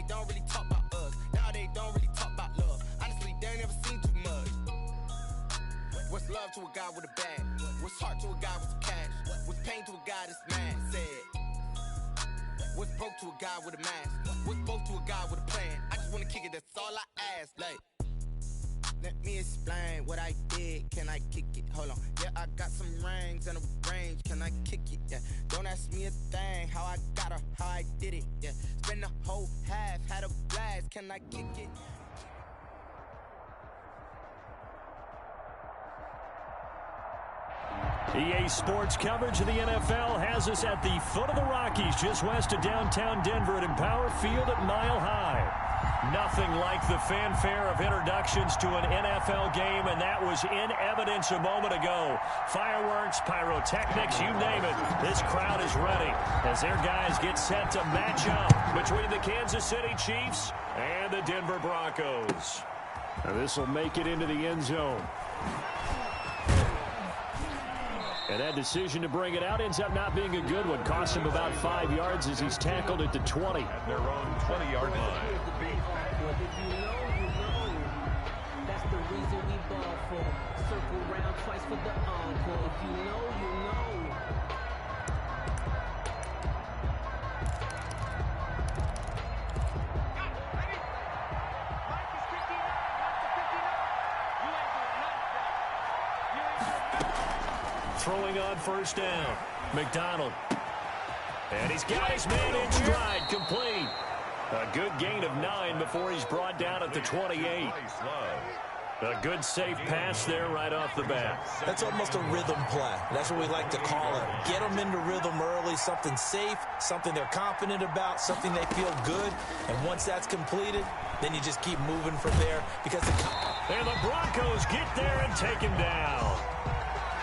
don't really talk about us. Now they don't really talk about love. Honestly, they ain't never seen too much. What's love to a guy with a bag? What's heart to a guy with some cash? What's pain to a guy that's mad? Said. What's broke to a guy with a mask? What's both to a guy with a plan? I just wanna kick it, that's all I ask. Like, let me explain what I did. Can I kick it? Hold on. Yeah, I got some rings and a range. Can I kick it? Yeah. Don't ask me a thing. How I got her, how I did it. Yeah. Spend the whole half, had a blast. Can I kick it? EA Sports coverage of the NFL has us at the foot of the Rockies, just west of downtown Denver at Empower Field at Mile High. Nothing like the fanfare of introductions to an NFL game, and that was in evidence a moment ago. Fireworks, pyrotechnics, you name it. This crowd is ready as their guys get set to match up between the Kansas City Chiefs and the Denver Broncos. Now this will make it into the end zone. And that decision to bring it out ends up not being a good one. Costs him about 5 yards as he's tackled at the 20. At their own 20-yard line. If you know, that's the reason we ball for. Circle round twice for the encore. If you know, you know. Throwing on first down. McDonald. And he's got his man in stride, complete. A good gain of 9 before he's brought down at the 28. A good safe pass there right off the bat. That's almost a rhythm play. That's what we like to call it. Get them into rhythm early, something safe, something they're confident about, something they feel good. And once that's completed, then you just keep moving from there. Because and the Broncos get there and take him down.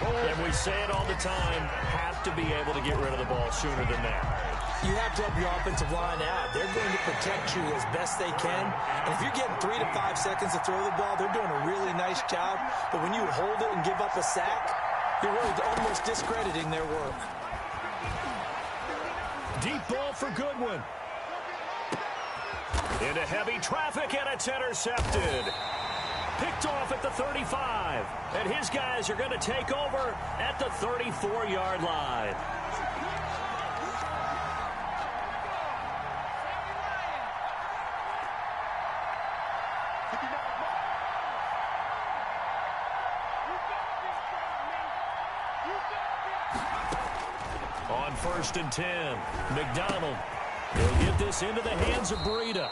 And we say it all the time, have to be able to get rid of the ball sooner than that. You have to help your offensive line out. They're going to protect you as best they can. And if you're getting 3 to 5 seconds to throw the ball, they're doing a really nice job. But when you hold it and give up a sack, you're really almost discrediting their work. Deep ball for Goodwin. Into heavy traffic, and it's intercepted. Picked off at the 35. And his guys are going to take over at the 34-yard line. On 1st and 10, McDonald. He'll get this into the hands of Breida.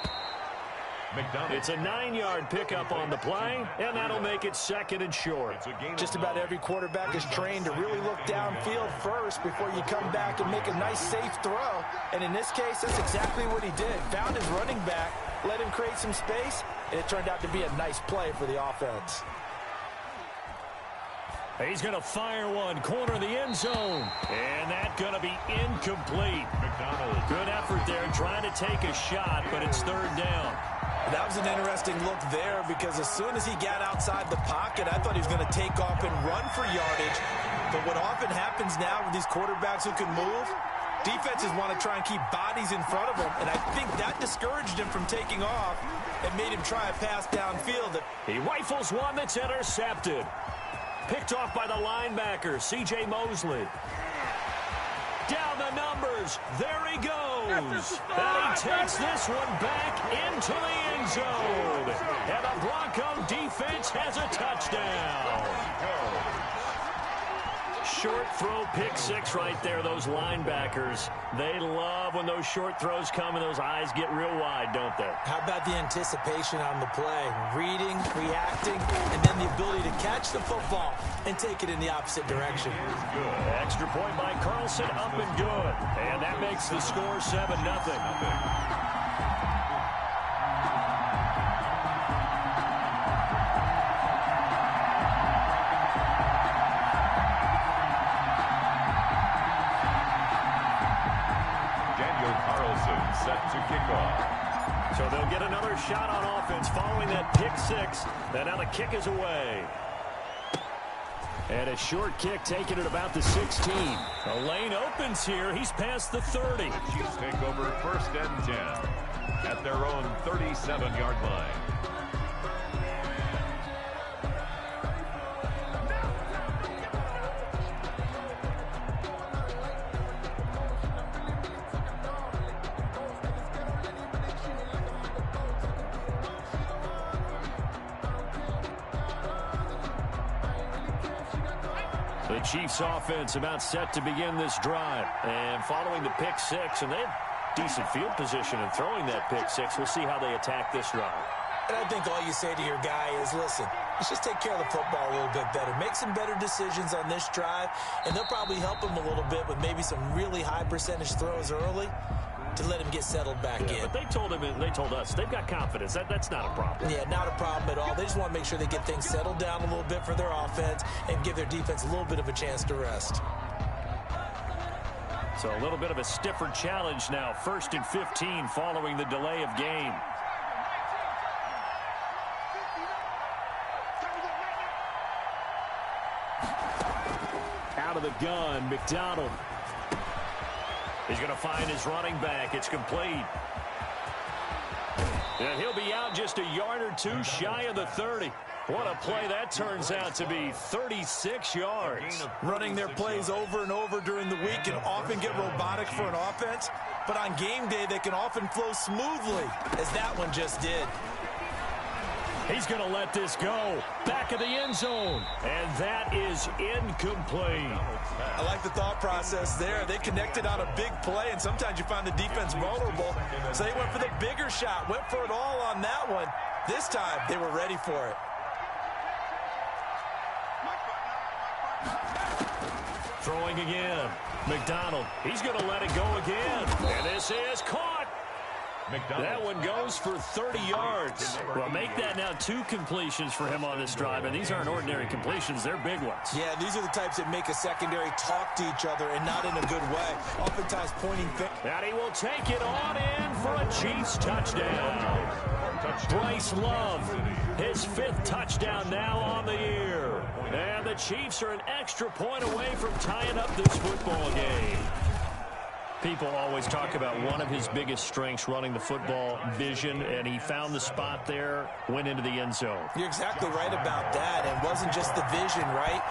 It's a 9-yard pickup on the play, and that'll make it 2nd and short. Just about every quarterback is trained to really look downfield first before you come back and make a nice, safe throw. And in this case, that's exactly what he did. Found his running back, let him create some space, and it turned out to be a nice play for the offense. He's going to fire one, corner of the end zone. And that's going to be incomplete. McDonald. Good effort there, trying to take a shot, but it's 3rd down. That was an interesting look there because as soon as he got outside the pocket, I thought he was going to take off and run for yardage. But what often happens now with these quarterbacks who can move, defenses want to try and keep bodies in front of them. And I think that discouraged him from taking off and made him try a pass downfield. He rifles one that's intercepted. Picked off by the linebacker, C.J. Mosley. Down the numbers. There he goes. And he takes this one back into the end zone. And the Bronco defense has a touchdown. Short throw, pick 6 right there, those linebackers. They love when those short throws come and those eyes get real wide, don't they? How about the anticipation on the play? Reading, reacting, and then the ability to catch the football and take it in the opposite direction. Extra point by Carlson, up and good. And that makes the score 7-0. Set to kick off. So they'll get another shot on offense following that pick 6. And now the kick is away. And a short kick taken at about the 16. The lane opens here. He's past the 30. Chiefs take over 1st and 10. at their own 37-yard line. The Chiefs offense about set to begin this drive. And following the pick six, and they have decent field position in throwing that pick six. We'll see how they attack this drive. And I think all you say to your guy is, listen, let's just take care of the football a little bit better. Make some better decisions on this drive, and they'll probably help him a little bit with maybe some really high percentage throws early to let him get settled back in. But they told us they've got confidence. That's not a problem. Yeah, not a problem at all. They just want to make sure they get things settled down a little bit for their offense and give their defense a little bit of a chance to rest. So a little bit of a stiffer challenge now. 1st and 15 following the delay of game. Out of the gun, McDonald. He's going to find his running back. It's complete. And he'll be out just a yard or two shy of the 30. What a play that turns out to be. 36 yards. Running their plays over and over during the week can often get robotic for an offense, but on game day they can often flow smoothly, as that one just did. He's going to let this go. Back of the end zone. And that is incomplete. I like the thought process there. They connected on a big play, and sometimes you find the defense vulnerable. So they went for the bigger shot, went for it all on that one. This time, they were ready for it. Throwing again. McDonald. He's going to let it go again. And this is caught. That one goes for 30 yards. Well, make that now 2 completions for him on this drive, and these aren't ordinary completions. They're big ones. Yeah, these are the types that make a secondary talk to each other and not in a good way. Oftentimes pointing fingers. And he will take it on in for a Chiefs touchdown. Bryce Love, his 5th touchdown now on the year. And the Chiefs are an extra point away from tying up this football game. People always talk about one of his biggest strengths, running the football, vision, and he found the spot there, went into the end zone. You're exactly right about that. It wasn't just the vision, right?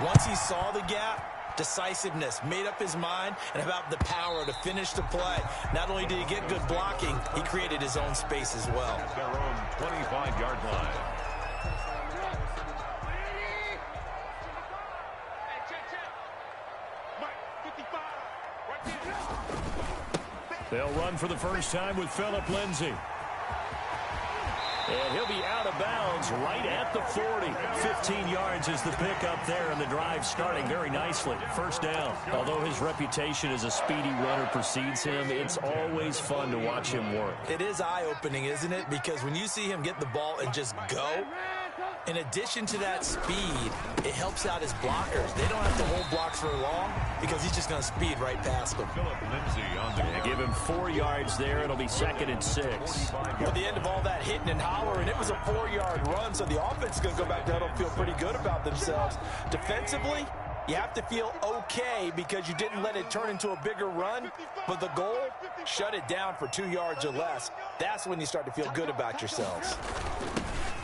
Once he saw the gap, decisiveness, made up his mind, and about the power to finish the play. Not only did he get good blocking, he created his own space as well. Their own 25-yard line. They'll run for the first time with Phillip Lindsay. And he'll be out of bounds right at the 40. 15 yards is the pickup there, and the drive starting very nicely. First down. Although his reputation as a speedy runner precedes him, it's always fun to watch him work. It is eye-opening, isn't it? Because when you see him get the ball and just go, in addition to that speed, it helps out his blockers. They don't have to hold blocks for long because he's just going to speed right past them. Phillip Lindsay on the Give him 4 yards there. It'll be 2nd and 6. At the end of all that hitting and hollering, it was a 4-yard run, so the offense is going to go back to huddle and feel pretty good about themselves. Defensively, you have to feel okay because you didn't let it turn into a bigger run, but the goal, shut it down for 2 yards or less. That's when you start to feel good about yourselves.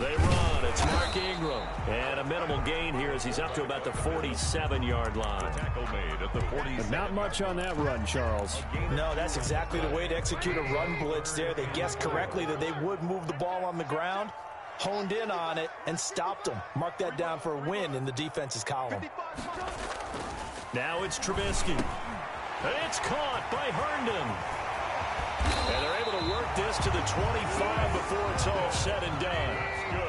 They run. It's Mark Ingram. And a minimal gain here as he's up to about the 47-yard line. tackle made at the 47. Not much on that run, Charles. No, that's exactly the way to execute a run blitz there. They guessed correctly that they would move the ball on the ground, honed in on it, and stopped them. Mark that down for a win in the defense's column. Now it's Trubisky. And it's caught by Herndon. And they're able to work this to the 25 before it's all said and done.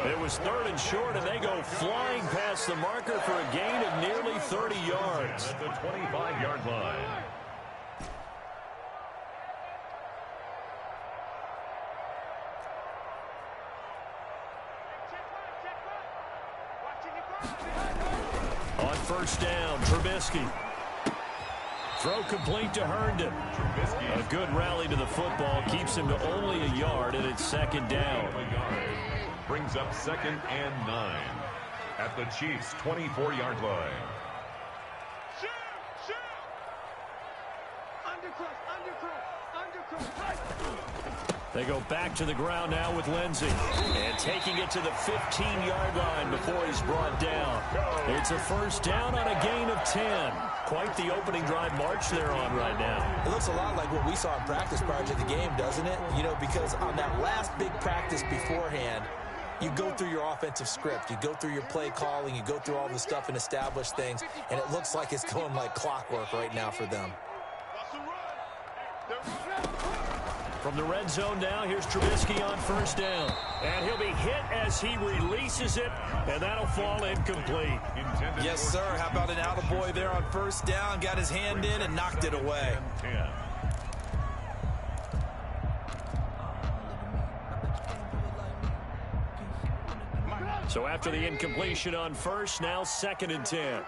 It was 3rd and short, and they go flying past the marker for a gain of nearly 30 yards. At the 25-yard line. On first down, Trubisky. Throw complete to Herndon. A good rally to the football keeps him to only a yard, and it's 2nd down. Brings up 2nd and 9 at the Chiefs' 24-yard line. They go back to the ground now with Lindsey. And taking it to the 15-yard line before he's brought down. It's a first down on a gain of 10. Quite the opening drive march they're on right now. It looks a lot like what we saw in practice prior to the game, doesn't it? You know, because on that last big practice beforehand, you go through your offensive script. You go through your play calling. You go through all the stuff and establish things. And it looks like it's going like clockwork right now for them. From the red zone now, here's Trubisky on first down. And he'll be hit as he releases it, and that'll fall incomplete. Yes, sir. How about an attaboy there on first down? Got his hand in and knocked it away. So after the incompletion on first, now 2nd and 10.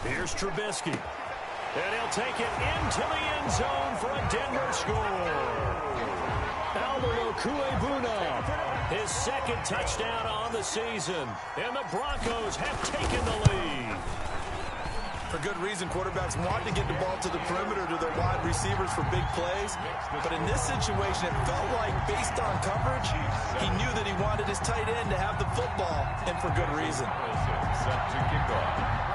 Here's Trubisky. And he'll take it into the end zone for a Denver score. Albert Okuebuna, his 2nd touchdown on the season. And the Broncos have taken the lead. For good reason, quarterbacks want to get the ball to the perimeter to their wide receivers for big plays. But in this situation, it felt like based on coverage, he knew that he wanted his tight end to have the football, and for good reason. Set to kick off.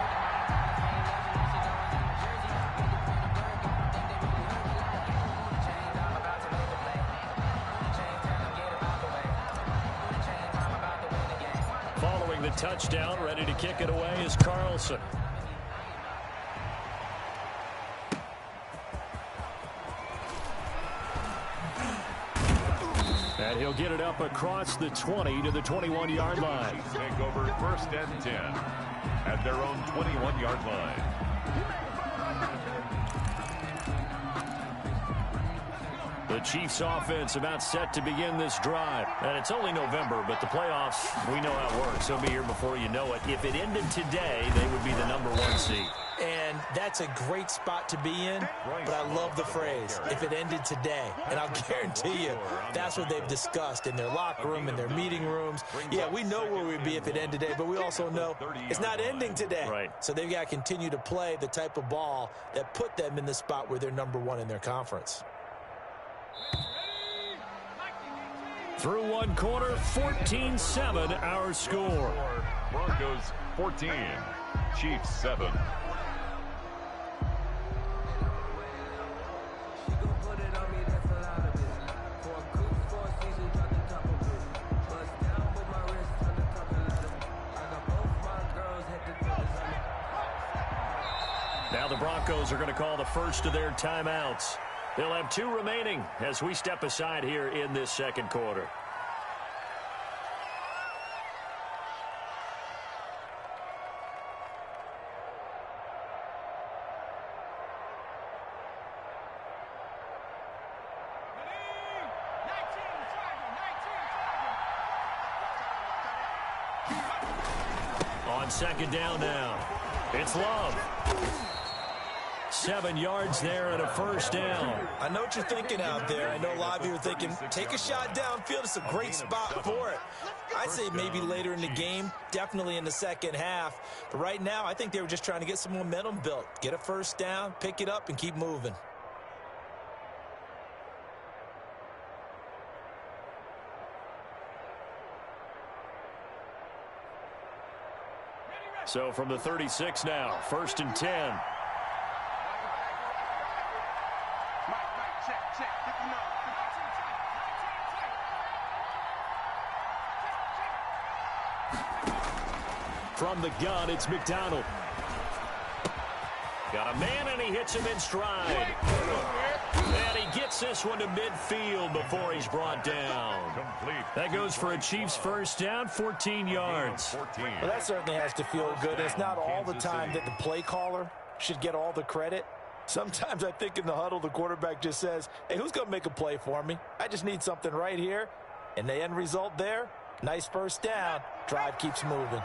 Following the touchdown, ready to kick it away is Carlson. And he'll get it up across the 20 to the 21-yard line. Take over 1st and 10 at their own 21-yard line. The Chiefs offense about set to begin this drive. And it's only November, but the playoffs, we know how it works. They'll be here before you know it. If it ended today, they would be the #1 seed. And that's a great spot to be in, but I love the phrase, if it ended today. And I'll guarantee you, that's what they've discussed in their locker room, in their meeting rooms. Yeah, we know where we'd be if it ended today, but we also know it's not ending today. Right. So they've got to continue to play the type of ball that put them in the spot where they're #1 in their conference. Through one quarter, 14-7 our score. Broncos 14, Chiefs 7. Now the Broncos are going to call the first of their timeouts. They'll have 2 remaining as we step aside here in this 2nd quarter. On 2nd down now, it's Love. 7 yards there and a first down. I know what you're thinking out there. I know a lot of you are thinking, take a shot downfield. It's a great spot for it. I'd say maybe later in the game, definitely in the 2nd half. But right now, I think they were just trying to get some momentum built. Get a first down, pick it up, and keep moving. So from the 36 now, 1st and 10. From the gun, it's McDonald. Got a man, and he hits him in stride. And he gets this one to midfield before he's brought down. Complete. That goes for a Chiefs first down, 14 yards. Well, that certainly has to feel good. It's not all the time that the play caller should get all the credit. Sometimes I think in the huddle, the quarterback just says, hey, who's going to make a play for me? I just need something right here. And the end result there, nice first down. Drive keeps moving.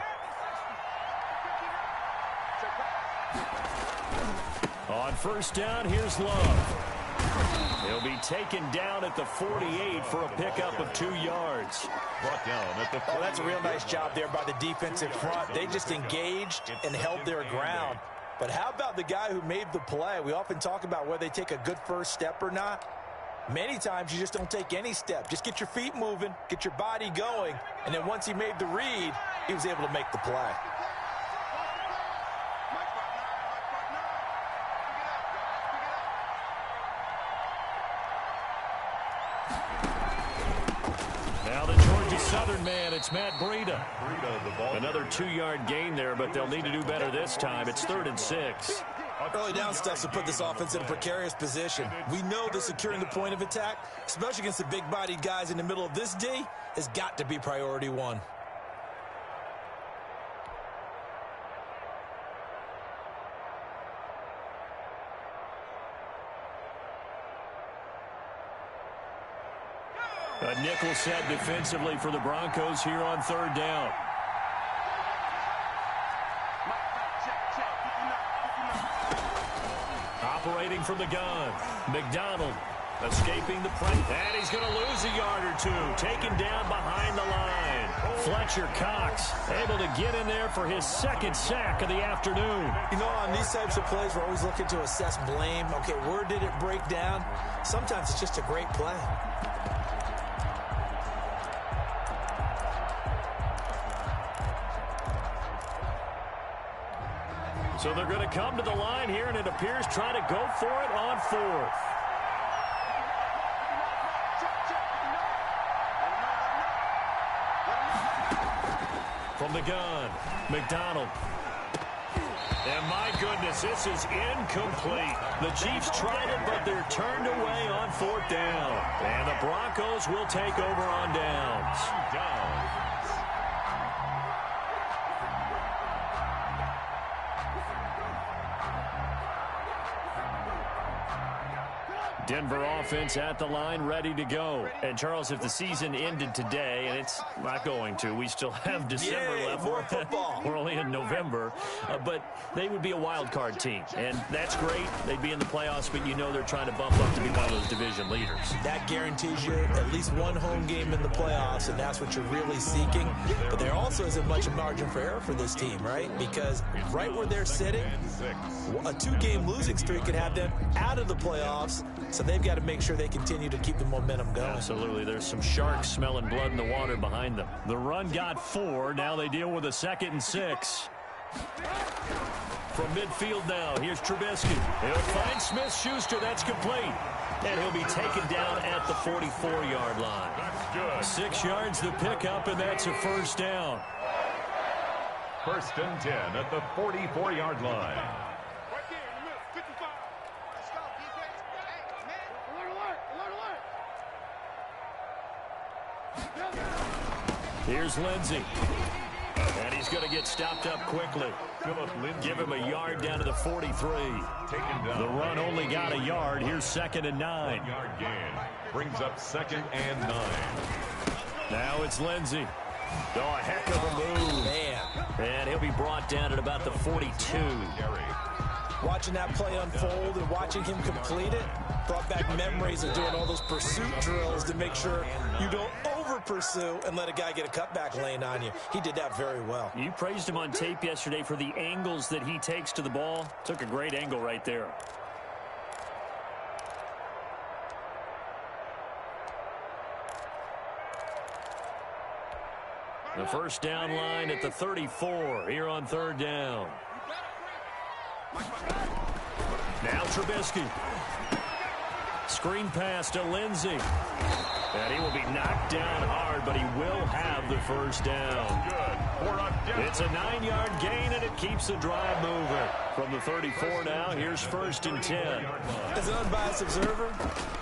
On On first down, here's Love. He'll be taken down at the 48 for a pickup of 2 yards. Brought down at the 48. Oh, that's a real nice job there by the defensive front. They just engaged and held their ground. But how about the guy who made the play? We often talk about whether they take a good first step or not. Many times you just don't take any step. Just get your feet moving, get your body going, and then once he made the read, he was able to make the play. Now the Georgia Southern man, it's Matt Breida. Another 2-yard gain there, but they'll need to do better this time. It's 3rd and 6. Early down stuff to put this offense in a precarious position. We know that securing the point of attack, especially against the big-bodied guys in the middle of this D, has got to be priority 1. A nickel set defensively for the Broncos here on 3rd down. Operating from the gun, McDonald escaping the press, and he's going to lose a yard or 2, taken down behind the line. Fletcher Cox able to get in there for his 2nd sack of the afternoon. You know, on these types of plays, we're always looking to assess blame. Okay, where did it break down? Sometimes it's just a great play. So they're going to come to the line here, and it appears trying to go for it on 4th. From the gun, McDonald. And my goodness, this is incomplete. The Chiefs tried it, but they're turned away on 4th down. And the Broncos will take over on downs. Denver offense at the line, ready to go. And, Charles, if the season ended today, and it's not going to, we still have December left. More football. We're only in November. But they would be a wild card team. And that's great. They'd be in the playoffs, but you know they're trying to bump up to be one of those division leaders. That guarantees you at least one home game in the playoffs, and that's what you're really seeking. But there also isn't much margin for error for this team, right? Because right where they're sitting, a 2-game losing streak could have them out of the playoffs. So they've got to make sure they continue to keep the momentum going. Absolutely. There's some sharks smelling blood in the water behind them. The run got 4. Now they deal with a 2nd and 6. From midfield now, here's Trubisky. He'll find Smith-Schuster. That's complete. And he'll be taken down at the 44-yard line. 6 yards the pickup, and that's a 1st down. 1st and 10 at the 44-yard line. Here's Lindsey. And he's going to get stopped up quickly. Give him a yard down to the 43. The run only got a yard. Here's 2nd and 9. 1-yard gain. Brings up 2nd and 9. Now it's Lindsey. Oh, a heck of a move. Man. And he'll be brought down at about the 42. Watching that play unfold and watching him complete it brought back memories of doing all those pursuit drills to make sure you don't over-pursue and let a guy get a cutback lane on you. He did that very well. You praised him on tape yesterday for the angles that he takes to the ball. Took a great angle right there. The 1st down line at the 34 here on 3rd down. Now Trubisky. Screen pass to Lindsey. And he will be knocked down hard, but he will have the 1st down. It's a 9-yard gain, and it keeps the drive moving. From the 34 now, here's 1st and 10. As an unbiased observer,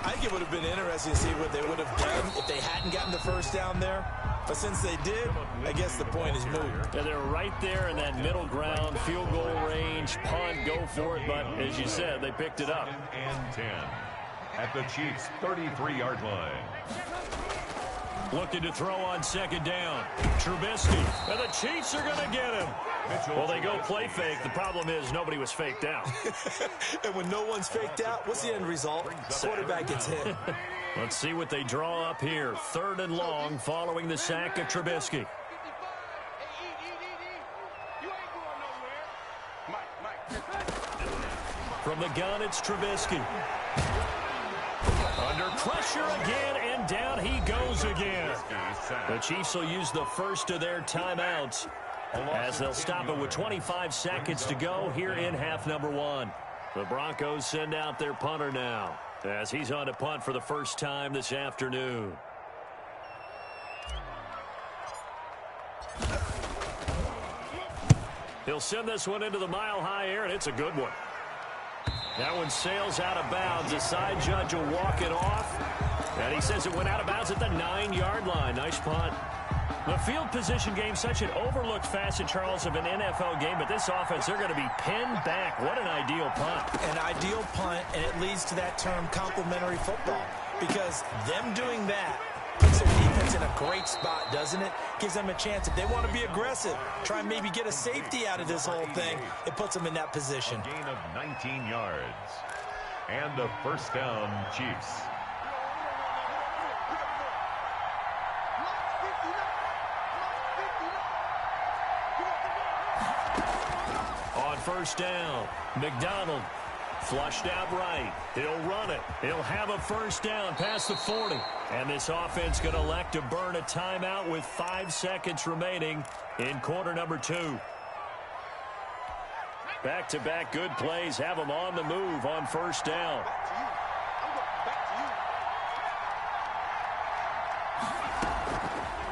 I think it would have been interesting to see what they would have done if they hadn't gotten the 1st down there. But since they did, I guess the point is moot. Yeah, they're right there in that middle ground, field goal range, punt, go for it. But as you said, they picked it up. 2nd and 10 at the Chiefs' 33-yard line. Looking to throw on second down. Trubisky. And the Chiefs are going to get him. Well, they go play fake. The problem is nobody was faked out. And when no one's faked out, what's the end result? Quarterback gets hit. Let's see what they draw up here. 3rd and long following the sack of Trubisky. From the gun, it's Trubisky. Under pressure again, and down he goes again. The Chiefs will use the first of their timeouts as they'll stop it with 25 seconds to go here in half number 1. The Broncos send out their punter now as he's on to punt for the first time this afternoon. He'll send this one into the mile-high air, and it's a good one. That one sails out of bounds. The side judge will walk it off. And he says it went out of bounds at the 9-yard line. Nice punt. The field position game, such an overlooked facet, Charles, of an NFL game. But this offense, they're going to be pinned back. What an ideal punt. An ideal punt, and it leads to that term complementary football. Because them doing that puts their defense in a great spot, doesn't it? Gives them a chance. If they want to be aggressive, try and maybe get a safety out of this whole thing, it puts them in that position. Gain of 19 yards. And a first down, Chiefs. On first down, McDonald flushed out right. He'll run it. He'll have a first down past the 40. And this offense going to elect to burn a timeout with 5 seconds remaining in quarter number 2. Back-to-back good plays have them on the move on first down.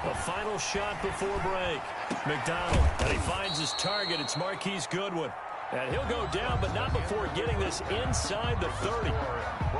A final shot before break. McDonald, and he finds his target. It's Marquise Goodwin. And he'll go down, but not before getting this inside the 30.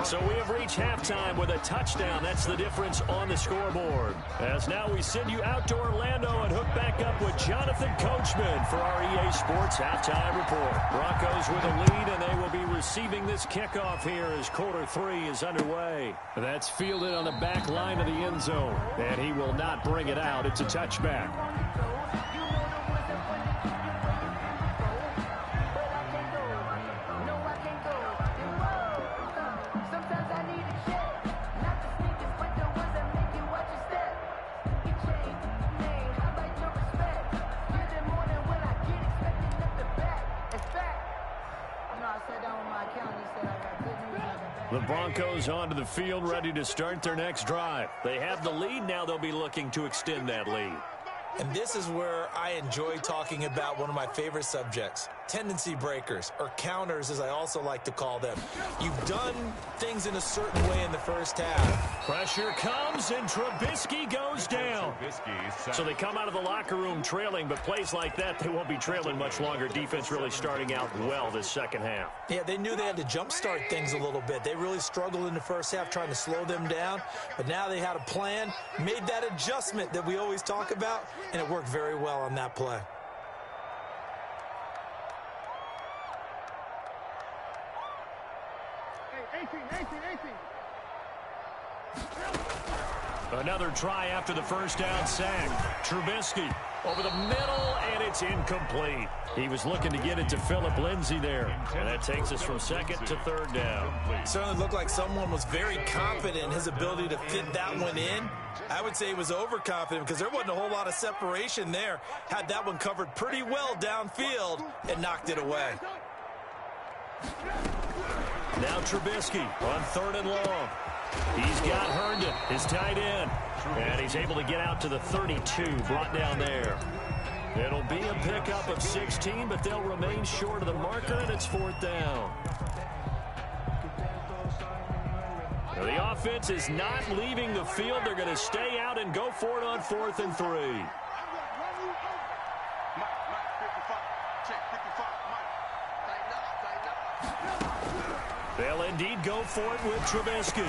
So we have reached halftime with a touchdown. That's the difference on the scoreboard. As now we send you out to Orlando and hook back up with Jonathan Coachman for our EA Sports Halftime Report. Broncos with a lead, and they will be receiving this kickoff here as quarter 3 is underway. That's fielded on the back line of the end zone, and he will not bring it out. It's a touchback. The Broncos onto the field, ready to start their next drive. They have the lead now. They'll be looking to extend that lead. And this is where I enjoy talking about one of my favorite subjects, tendency breakers, or counters as I also like to call them. You've done things in a certain way in the first half. Pressure comes, and Trubisky goes down. So they come out of the locker room trailing, but plays like that, they won't be trailing much longer. Defense really starting out well this second half. Yeah, they knew they had to jumpstart things a little bit. They really struggled in the first half trying to slow them down, but now they had a plan, made that adjustment that we always talk about, and it worked very well on that play. Another try after the first down sack. Trubisky over the middle, and it's incomplete. He was looking to get it to Phillip Lindsay there. And that takes us from second to third down. It certainly looked like someone was very confident in his ability to fit that one in. I would say he was overconfident because there wasn't a whole lot of separation there. Had that one covered pretty well downfield and knocked it away. Now Trubisky on 3rd and long. He's got Herndon, his tight end. And he's able to get out to the 32, brought down there. It'll be a pickup of 16, but they'll remain short of the marker, and it's 4th down. Now the offense is not leaving the field. They're going to stay out and go for it on 4th and 3. They'll indeed go for it with Trubisky.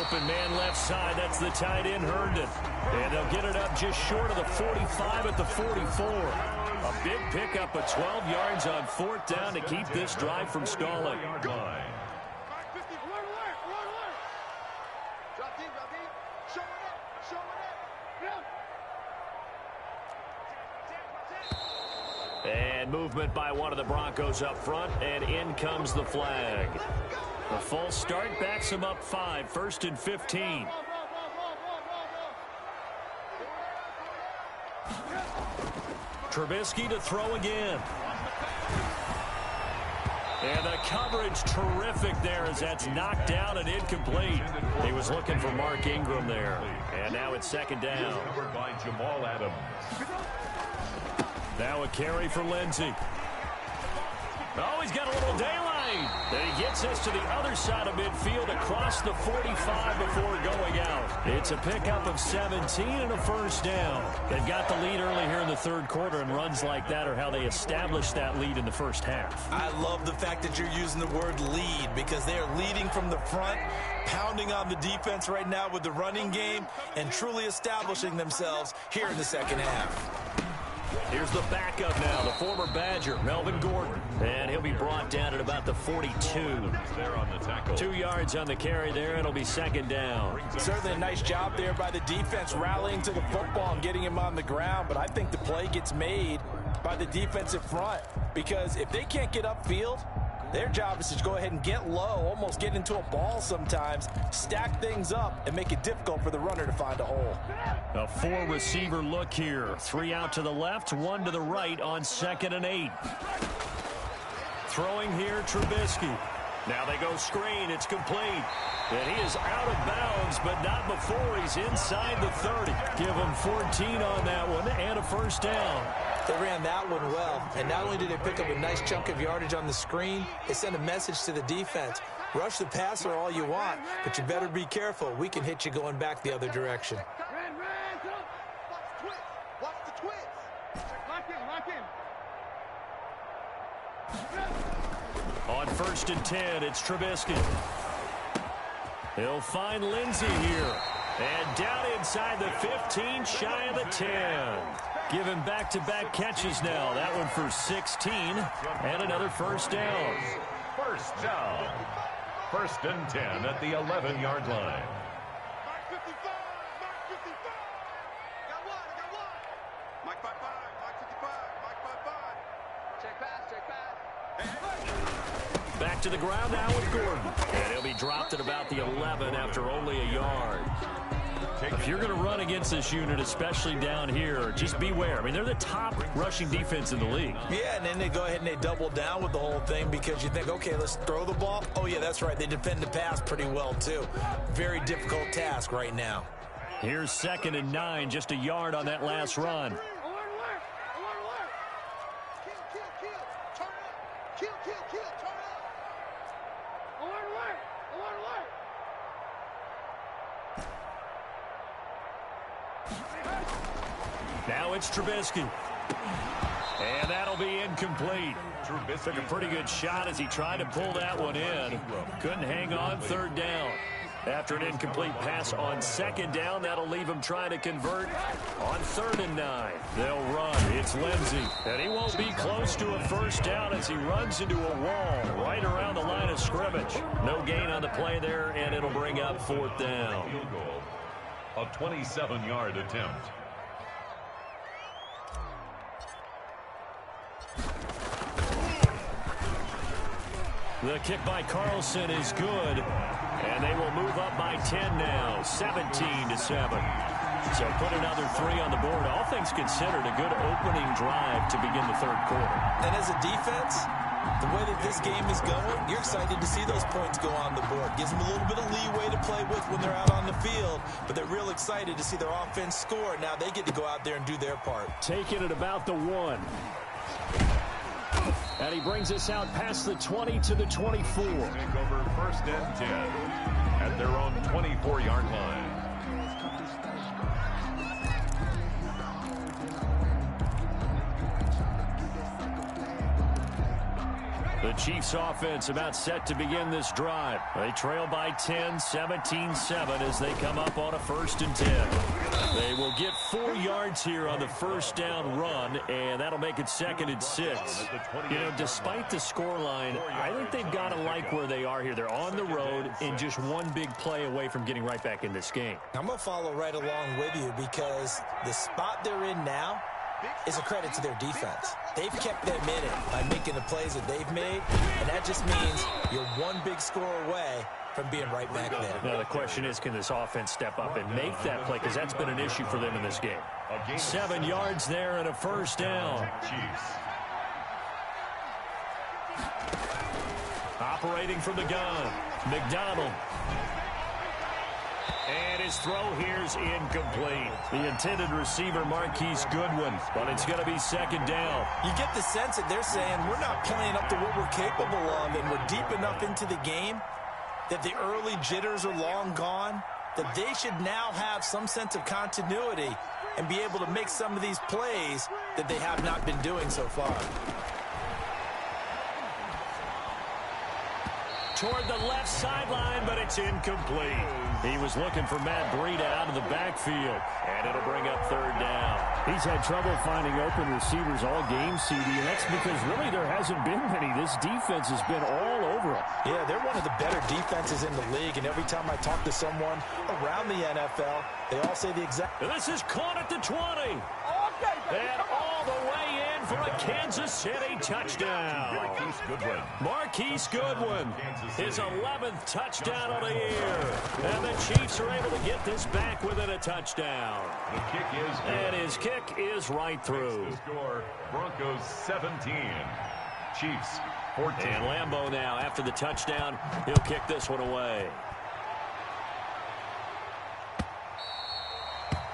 Open man left side. That's the tight end, Herndon. And they'll get it up just short of the 45 at the 44. A big pickup of 12 yards on 4th down to keep this drive from stalling. And movement by one of the Broncos up front, and in comes the flag. A false start backs him up 5, 1st and 15. Trubisky to throw again. And the coverage terrific there as that's knocked down and incomplete. He was looking for Mark Ingram there. And now it's 2nd down. Covered by Jamal Adams. Now a carry for Lindsey. Oh, he's got a little daylight. And he gets us to the other side of midfield across the 45 before going out. It's a pickup of 17 and a 1st down. They've got the lead early here in the 3rd quarter, and runs like that are how they established that lead in the 1st half. I love the fact that you're using the word lead because they are leading from the front, pounding on the defense right now with the running game, and truly establishing themselves here in the 2nd half. Here's the backup now, the former Badger, Melvin Gordon. And he'll be brought down at about the 42. There on the tackle. 2 yards on the carry there. It'll be 2nd down. Certainly a nice job there by the defense rallying to the football and getting him on the ground. But I think the play gets made by the defensive front because if they can't get upfield, their job is to go ahead and get low, almost get into a ball sometimes, stack things up, and make it difficult for the runner to find a hole. A 4-receiver look here. 3 out to the left, 1 to the right on 2nd and 8. Throwing here, Trubisky. Now they go screen. It's complete. And he is out of bounds, but not before he's inside the 30. Give him 14 on that one and a 1st down. They ran that one well, and not only did they pick up a nice chunk of yardage on the screen, they sent a message to the defense. Rush the passer all you want, but you better be careful. We can hit you going back the other direction. Watch the twist. Lock in. On 1st and 10, it's Trubisky. He'll find Lindsey here. And down inside the 15, shy of the 10. Give him back-to-back catches now. That one for 16 and another 1st down. 1st down. 1st and 10 at the 11-yard line. Mark 55. Got one. Mike 55. Mike 55. Check pass. Back to the ground now with Gordon. And he'll be dropped at about the 11 after only a yard. If you're going to run against this unit, especially down here, just beware. I mean, they're the top rushing defense in the league. Yeah, and then they go ahead and they double down with the whole thing because you think, okay, let's throw the ball. Oh, yeah, that's right. They defend the pass pretty well, too. Very difficult task right now. Here's 2nd and 9, just a yard on that last run. Alert. Kill. Turn up. Kill. Turn up. Alert. Now it's Trubisky. And that'll be incomplete. Trubisky took a pretty good shot as he tried to pull that one in. Couldn't hang on, 3rd down. After an incomplete pass on 2nd down, that'll leave him trying to convert on 3rd and 9. They'll run. It's Lindsey. And he won't be close to a 1st down as he runs into a wall right around the line of scrimmage. No gain on the play there, and it'll bring up 4th down. A 27-yard attempt. The kick by Carlson is good, and they will move up by 10 now, 17-7. So put another 3 on the board. All things considered, a good opening drive to begin the 3rd quarter. And as a defense, the way that this game is going, you're excited to see those points go on the board. Gives them a little bit of leeway to play with when they're out on the field, but they're real excited to see their offense score. Now they get to go out there and do their part. Taking it about the 1. And he brings us out past the 20 to the 24. Take over 1st and 10 at their own 24-yard line. The Chiefs offense about set to begin this drive. They trail by 10, 17-7 as they come up on a 1st and 10. They will get 4 yards here on the first down run, and that'll make it 2nd and 6. You know, despite the scoreline, I think they've got to like where they are here. They're on the road and just one big play away from getting right back in this game. I'm going to follow right along with you because the spot they're in now is a credit to their defense. They've kept them in it by making the plays that they've made, and that just means you're one big score away from being right back there. Now the question is, can this offense step up and make that play? Because that's been an issue for them in this game. 7 yards there and a first down. Operating from the gun, McDonald. And his throw here's incomplete. The intended receiver, Marquise Goodwin, but it's going to be 2nd down. You get the sense that they're saying we're not playing up to what we're capable of, and we're deep enough into the game that the early jitters are long gone, that they should now have some sense of continuity and be able to make some of these plays that they have not been doing so far. Toward the left sideline, but it's incomplete. He was looking for Matt Breida out of the backfield, and it'll bring up 3rd down. He's had trouble finding open receivers all game, CD, and that's because really there hasn't been many. This defense has been all over him. Yeah, they're one of the better defenses in the league, and every time I talk to someone around the NFL, they all say the exact... This is caught at the 20. And all the way in for a Kansas City touchdown. Marquise Goodwin, his 11th touchdown of the year. And the Chiefs are able to get this back within a touchdown. The kick is good. And his kick is right through. The score, Broncos 17, Chiefs 14. And Lambeau now, after the touchdown, he'll kick this one away.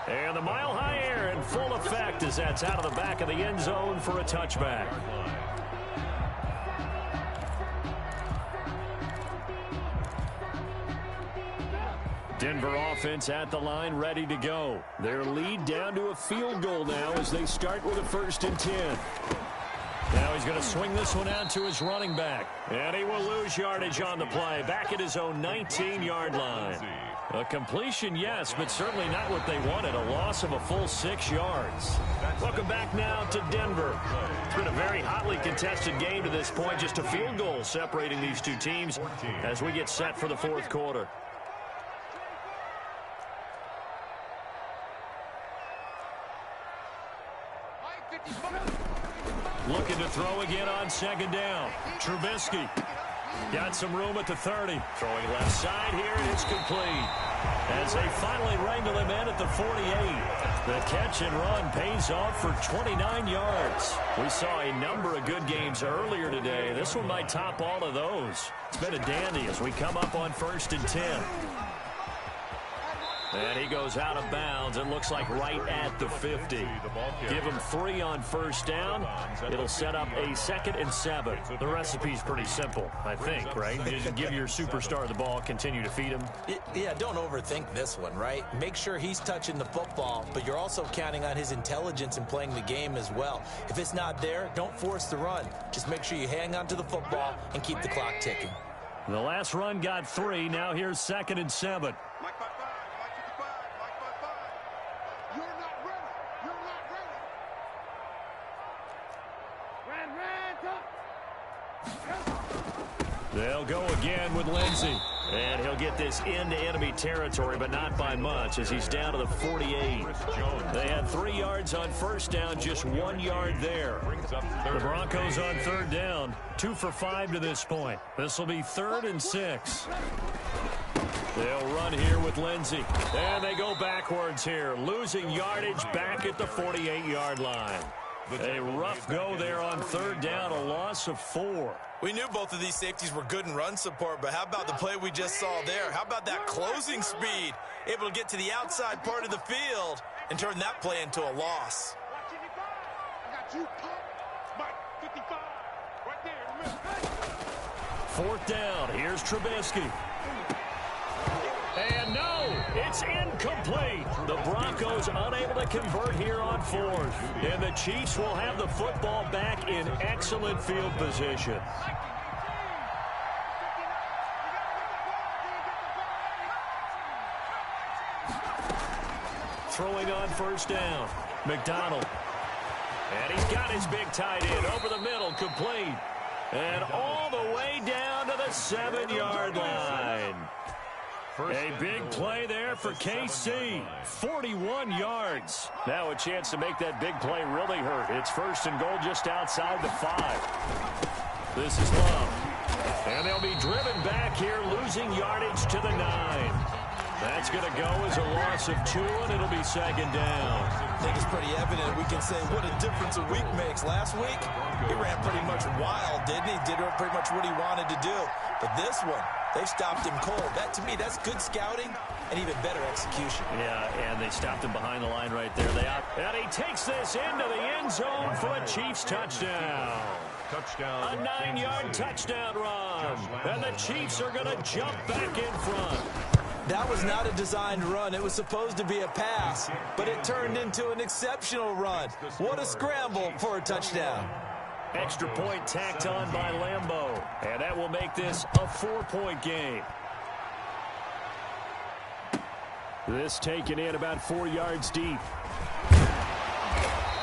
And the mile-high air in full effect as that's out of the back of the end zone for a touchback. Denver offense at the line, ready to go. Their lead down to a field goal now as they start with a 1st and 10. Now he's going to swing this one out to his running back. And he will lose yardage on the play, back at his own 19-yard line. A completion, yes, but certainly not what they wanted. A loss of a full 6 yards. Welcome back now to Denver. It's been a very hotly contested game to this point. Just a field goal separating these two teams as we get set for the 4th quarter. Looking to throw again on 2nd down. Trubisky got some room at the 30. Throwing left side here, and it's complete. As they finally wrangle him in at the 48. The catch and run pays off for 29 yards. We saw a number of good games earlier today. This one might top all of those. It's been a dandy as we come up on 1st and 10. And he goes out of bounds. It looks like right at the 50. Give him 3 on 1st down. It'll set up a 2nd and 7. The recipe's pretty simple, I think, right? You just give your superstar the ball, continue to feed him. Yeah, don't overthink this one, right? Make sure he's touching the football, but you're also counting on his intelligence in playing the game as well. If it's not there, don't force the run. Just make sure you hang on to the football and keep the clock ticking. The last run got 3. Now here's 2nd and 7. They'll go again with Lindsey. And he'll get this into enemy territory, but not by much as he's down to the 48. They had 3 yards on 1st down, just 1 yard there. The Broncos on 3rd down, 2 for 5 to this point. This will be 3rd and 6. They'll run here with Lindsey. And they go backwards here, losing yardage back at the 48-yard line. A rough go there on 3rd down, a loss of 4. We knew both of these safeties were good in run support, but how about the play we just saw there? How about that closing speed? Able to get to the outside part of the field and turn that play into a loss. I got you, Mike 55, right there. 4th down, here's Trubisky. And no, it's incomplete. The Broncos unable to convert here on 4th. And the Chiefs will have the football back in excellent field position. throwing on first down. McDonald. And he's got his big tight end over the middle, complete. And all the way down to the 7-yard line. A big play there for KC. 41 yards. Now a chance to make that big play really hurt. It's first and goal just outside the 5. This is Love. And they'll be driven back here, losing yardage to the 9. That's going to go as a loss of 2, and it'll be second down. I think it's pretty evident. We can say what a difference a week makes. Last week, he ran pretty much wild, didn't he? Did pretty much what he wanted to do. But this one, they've stopped him cold. That, to me, that's good scouting and even better execution. Yeah, and they stopped him behind the line right there. And he takes this into the end zone for a Chiefs touchdown. A 9-yard touchdown run. And the Chiefs are going to jump back in front. That was not a designed run. It was supposed to be a pass, but it turned into an exceptional run. What a scramble for a touchdown. Extra point tacked on by Lambeau. And that will make this a 4-point game. This taken in about 4 yards deep.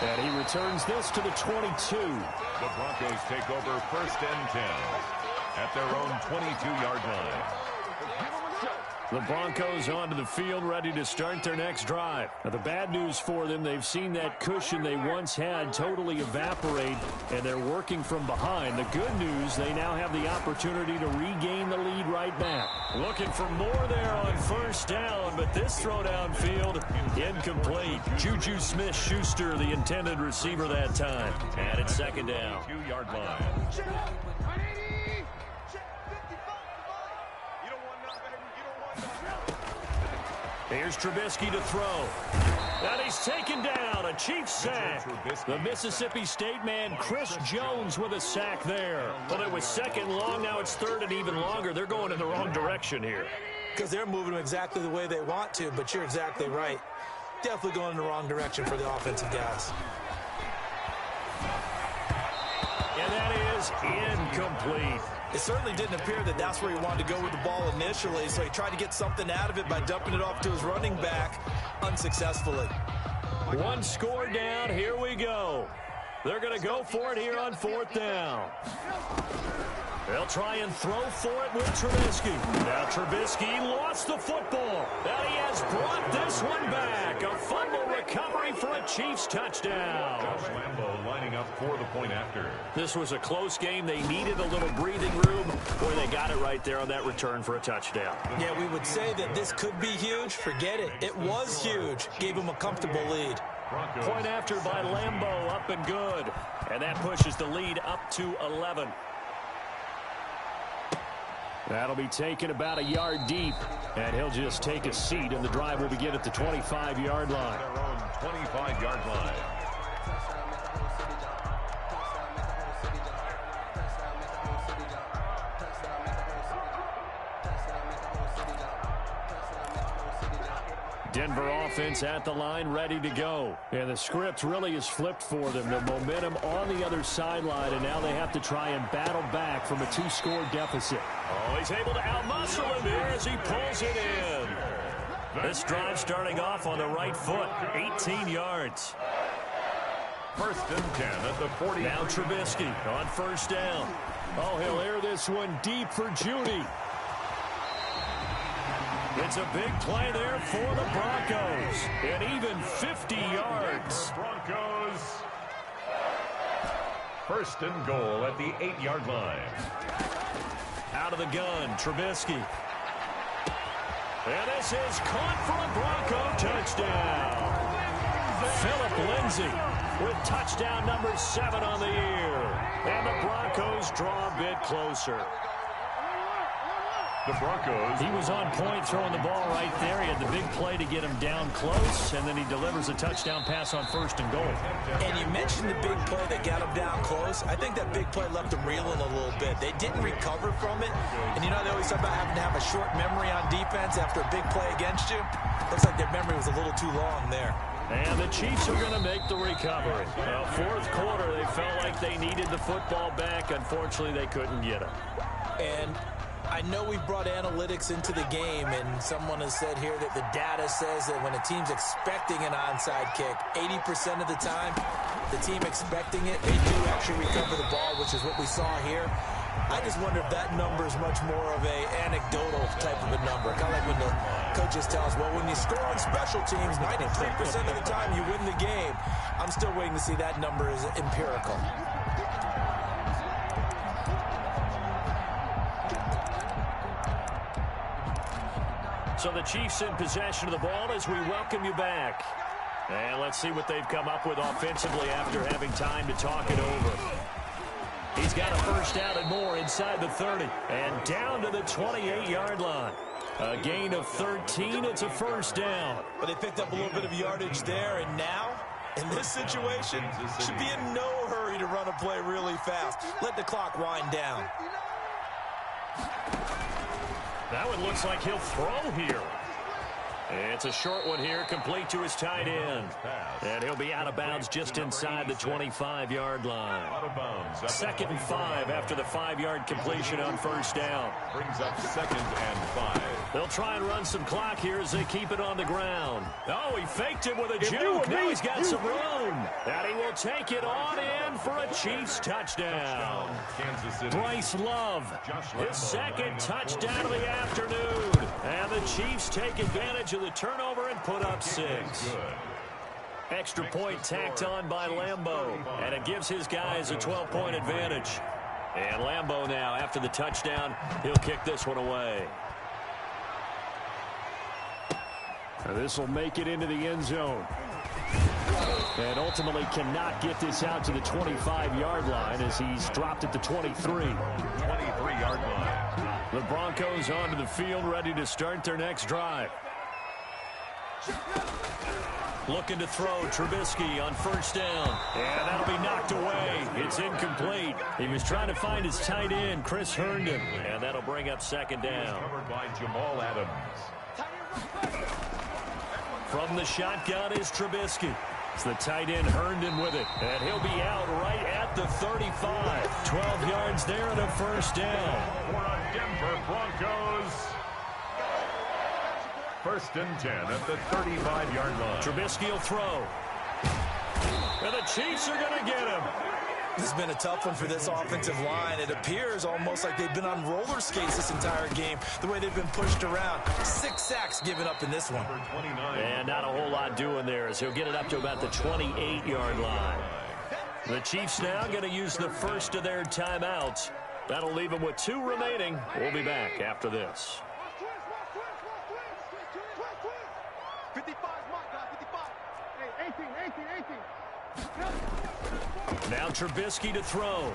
And he returns this to the 22. The Broncos take over first and 10 at their own 22-yard line. The Broncos onto the field, ready to start their next drive. Now, the bad news for them, they've seen that cushion they once had totally evaporate, and they're working from behind. The good news, they now have the opportunity to regain the lead right back. Looking for more there on first down, but this throw downfield, incomplete. Juju Smith-Schuster, the intended receiver that time. And it's second down. 2-yard line. Here's Trubisky to throw. And he's taken down. A Chiefs sack. The Mississippi State man, Chris Jones, with a sack there. But it was second long. Now it's third and even longer. They're going in the wrong direction here. Because they're moving exactly the way they want to, but you're exactly right. Definitely going in the wrong direction for the offensive guys. And that is incomplete. It certainly didn't appear that that's where he wanted to go with the ball initially, so he tried to get something out of it by dumping it off to his running back unsuccessfully. One score down. Here we go. They're going to go for it here on fourth down. They'll try and throw for it with Trubisky. Now Trubisky lost the football. And he has brought this one back. A fumble recovery for a Chiefs touchdown. Josh Lambeau lining up for the point after. This was a close game. They needed a little breathing room. Boy, they got it right there on that return for a touchdown. Yeah, we would say that this could be huge. Forget it. It was huge. Gave him a comfortable lead. Broncos. Point after by Lambeau, up and good. And that pushes the lead up to 11. That'll be taken about a yard deep, and he'll just take a seat, and the drive will begin at the 25-yard line. Their own 25-yard line. Denver offense at the line, ready to go. And the script really is flipped for them. The momentum on the other sideline, and now they have to try and battle back from a 2-score deficit. Oh, he's able to outmuscle him here as he pulls it in. This drive starting off on the right foot, 18 yards. First and 10 at the 40. Now Trubisky on first down. Oh, he'll air this one deep for Judy. It's a big play there for the Broncos. And even 50 yards. Broncos. First and goal at the 8-yard line. Out of the gun, Trubisky. And this is caught for a Bronco touchdown. Philip Lindsay with touchdown number 7 on the year. And the Broncos draw a bit closer. The Broncos. He was on point throwing the ball right there. He had the big play to get him down close, and then he delivers a touchdown pass on first and goal. And you mentioned the big play that got him down close. I think that big play left them reeling a little bit. They didn't recover from it. And you know, they always talk about having to have a short memory on defense after a big play against you. Looks like their memory was a little too long there. And the Chiefs are going to make the recovery. Now, fourth quarter, they felt like they needed the football back. Unfortunately, they couldn't get it. And I know we've brought analytics into the game, and someone has said here that the data says that when a team's expecting an onside kick, 80% of the time, the team expecting it, they do actually recover the ball, which is what we saw here. I just wonder if that number is much more of a anecdotal type of a number. Kind of like when the coaches tell us, well, when you score on special teams, 93% of the time you win the game. I'm still waiting to see that number is empirical. So the Chiefs in possession of the ball as we welcome you back. And let's see what they've come up with offensively after having time to talk it over. He's got a first down and more inside the 30 and down to the 28-yard line. A gain of 13. It's a first down. But they picked up a little bit of yardage there, and now, in this situation, should be in no hurry to run a play really fast. Let the clock wind down. That one looks like he'll throw here. It's a short one here, complete to his tight end. And he'll be out of bounds just inside the 25-yard line. 2nd and 5 after the 5-yard completion on first down. Brings up 2nd and 5. They'll try and run some clock here as they keep it on the ground. Oh, he faked it with a juke. Now he's got some room. And he will take it on in for a Chiefs touchdown. Bryce Love, his 2nd touchdown of the afternoon. And the Chiefs take advantage of the turnover and put up 6. Extra point tacked on by Lambeau, and it gives his guys a 12-point advantage. And Lambeau now, after the touchdown, he'll kick this one away. This will make it into the end zone. And ultimately cannot get this out to the 25-yard line as he's dropped at the 23. 23-yard line. The Broncos onto the field, ready to start their next drive. Looking to throw, Trubisky on first down. And that'll be knocked away. It's incomplete. He was trying to find his tight end, Chris Herndon. And that'll bring up 2nd down. Covered by Jamal Adams. From the shotgun is Trubisky. It's the tight end Herndon with it. And he'll be out right at the 35. 12 yards there and a first down. For a Denver Broncos. 1st and 10 at the 35-yard line. Trubisky will throw. And the Chiefs are going to get him. This has been a tough one for this offensive line. It appears almost like they've been on roller skates this entire game, the way they've been pushed around. 6 sacks given up in this one. And not a whole lot doing there as he'll get it up to about the 28-yard line. The Chiefs now going to use the first of their timeouts. That'll leave them with 2 remaining. We'll be back after this. 55, mark, 55. Hey, 18. Now Trubisky to throw.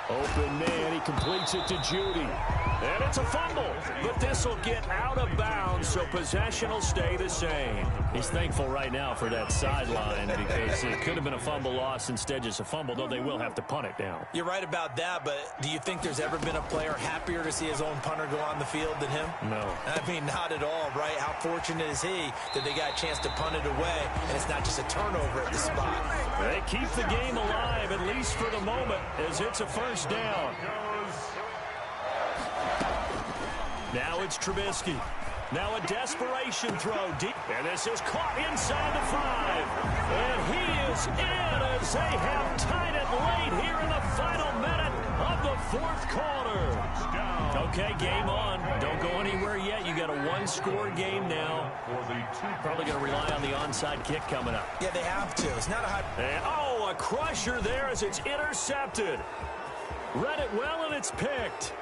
Open man, he completes it to Judy. And it's a fumble, but this will get out of bounds, so possession will stay the same. He's thankful right now for that sideline because it could have been a fumble loss, instead just a fumble, though they will have to punt it down. You're right about that, but do you think there's ever been a player happier to see his own punter go on the field than him? No. I mean, not at all, right? How fortunate is he that they got a chance to punt it away, and it's not just a turnover at the spot. They keep the game alive, at least for the moment, as it's a first down. Now it's Trubisky. Now a desperation throw deep. And this is caught inside the 5. And he is in as they have tied it late here in the final minute of the 4th quarter. Okay, game on. Don't go anywhere yet. You got a 1-score game now. Probably going to rely on the onside kick coming up. Yeah, they have to. It's not a high... And, oh, a crusher there as it's intercepted. Read it well, and it's picked.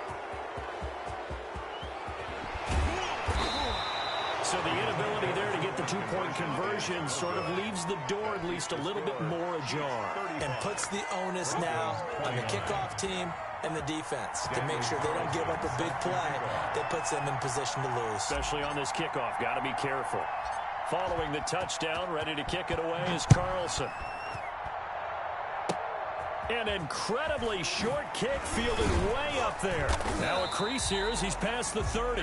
So the inability there to get the 2-point conversion sort of leaves the door at least a little bit more ajar. And puts the onus now on the kickoff team and the defense to make sure they don't give up a big play that puts them in position to lose. Especially on this kickoff. Got to be careful. Following the touchdown, ready to kick it away is Carlson. An incredibly short kick fielded way up there. Now a crease here as he's past the 30.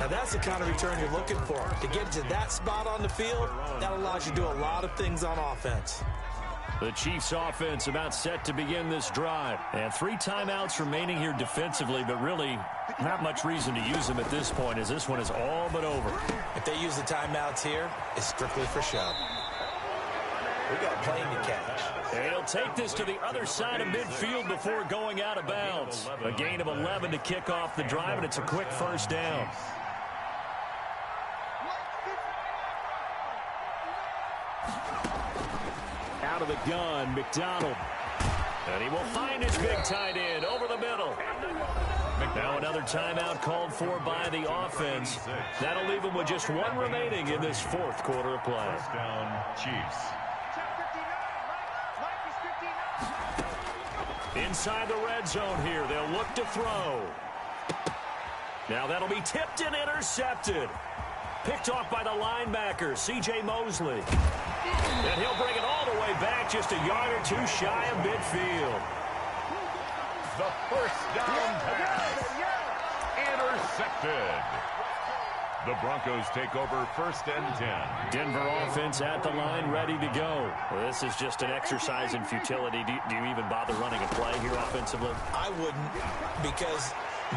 Now that's the kind of return you're looking for. To get to that spot on the field, that allows you to do a lot of things on offense. The Chiefs offense about set to begin this drive. And 3 timeouts remaining here defensively, but really Not much reason to use him at this point, as this one is all but over. If they use the timeouts here, it's strictly for show. We got a plane to catch. And he'll take this to the other side of midfield before going out of bounds. A gain of 11 to kick off the drive, and it's a quick first down. Out of the gun, McDonald. And he will find his big tight end over the middle. Now another timeout called for by the offense. That'll leave him with just one remaining in this fourth quarter of play. First down, Chiefs. Inside the red zone here, they'll look to throw. Now that'll be tipped and intercepted. Picked off by the linebacker, C.J. Mosley. And he'll bring it all the way back, just a yard or two shy of midfield. The first down pass. Intercepted. The Broncos take over 1st and 10. Denver offense at the line, ready to go. Well, this is just an exercise in futility. Do you even bother running a play here offensively? I wouldn't, because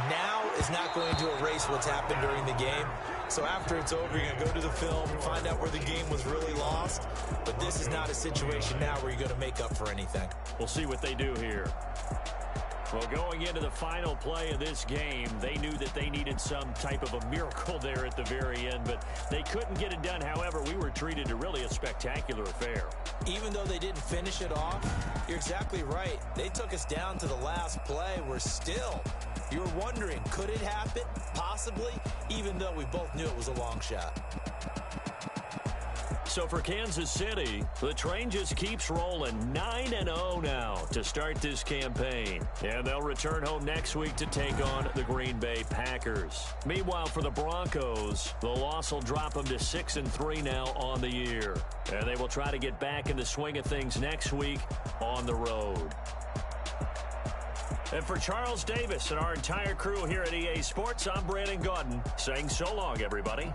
now is not going to erase what's happened during the game. So after it's over, you're going to go to the film, find out where the game was really lost. But this is not a situation now where you're going to make up for anything. We'll see what they do here. Well, going into the final play of this game, they knew that they needed some type of a miracle there at the very end, but they couldn't get it done. However, we were treated to really a spectacular affair. Even though they didn't finish it off, you're exactly right. They took us down to the last play. We're still, you were wondering, could it happen? Possibly, even though we both knew it was a long shot. So for Kansas City, the train just keeps rolling. 9-0 now to start this campaign. And they'll return home next week to take on the Green Bay Packers. Meanwhile, for the Broncos, the loss will drop them to 6-3 now on the year. And they will try to get back in the swing of things next week on the road. And for Charles Davis and our entire crew here at EA Sports, I'm Brandon Gaudin saying so long, everybody.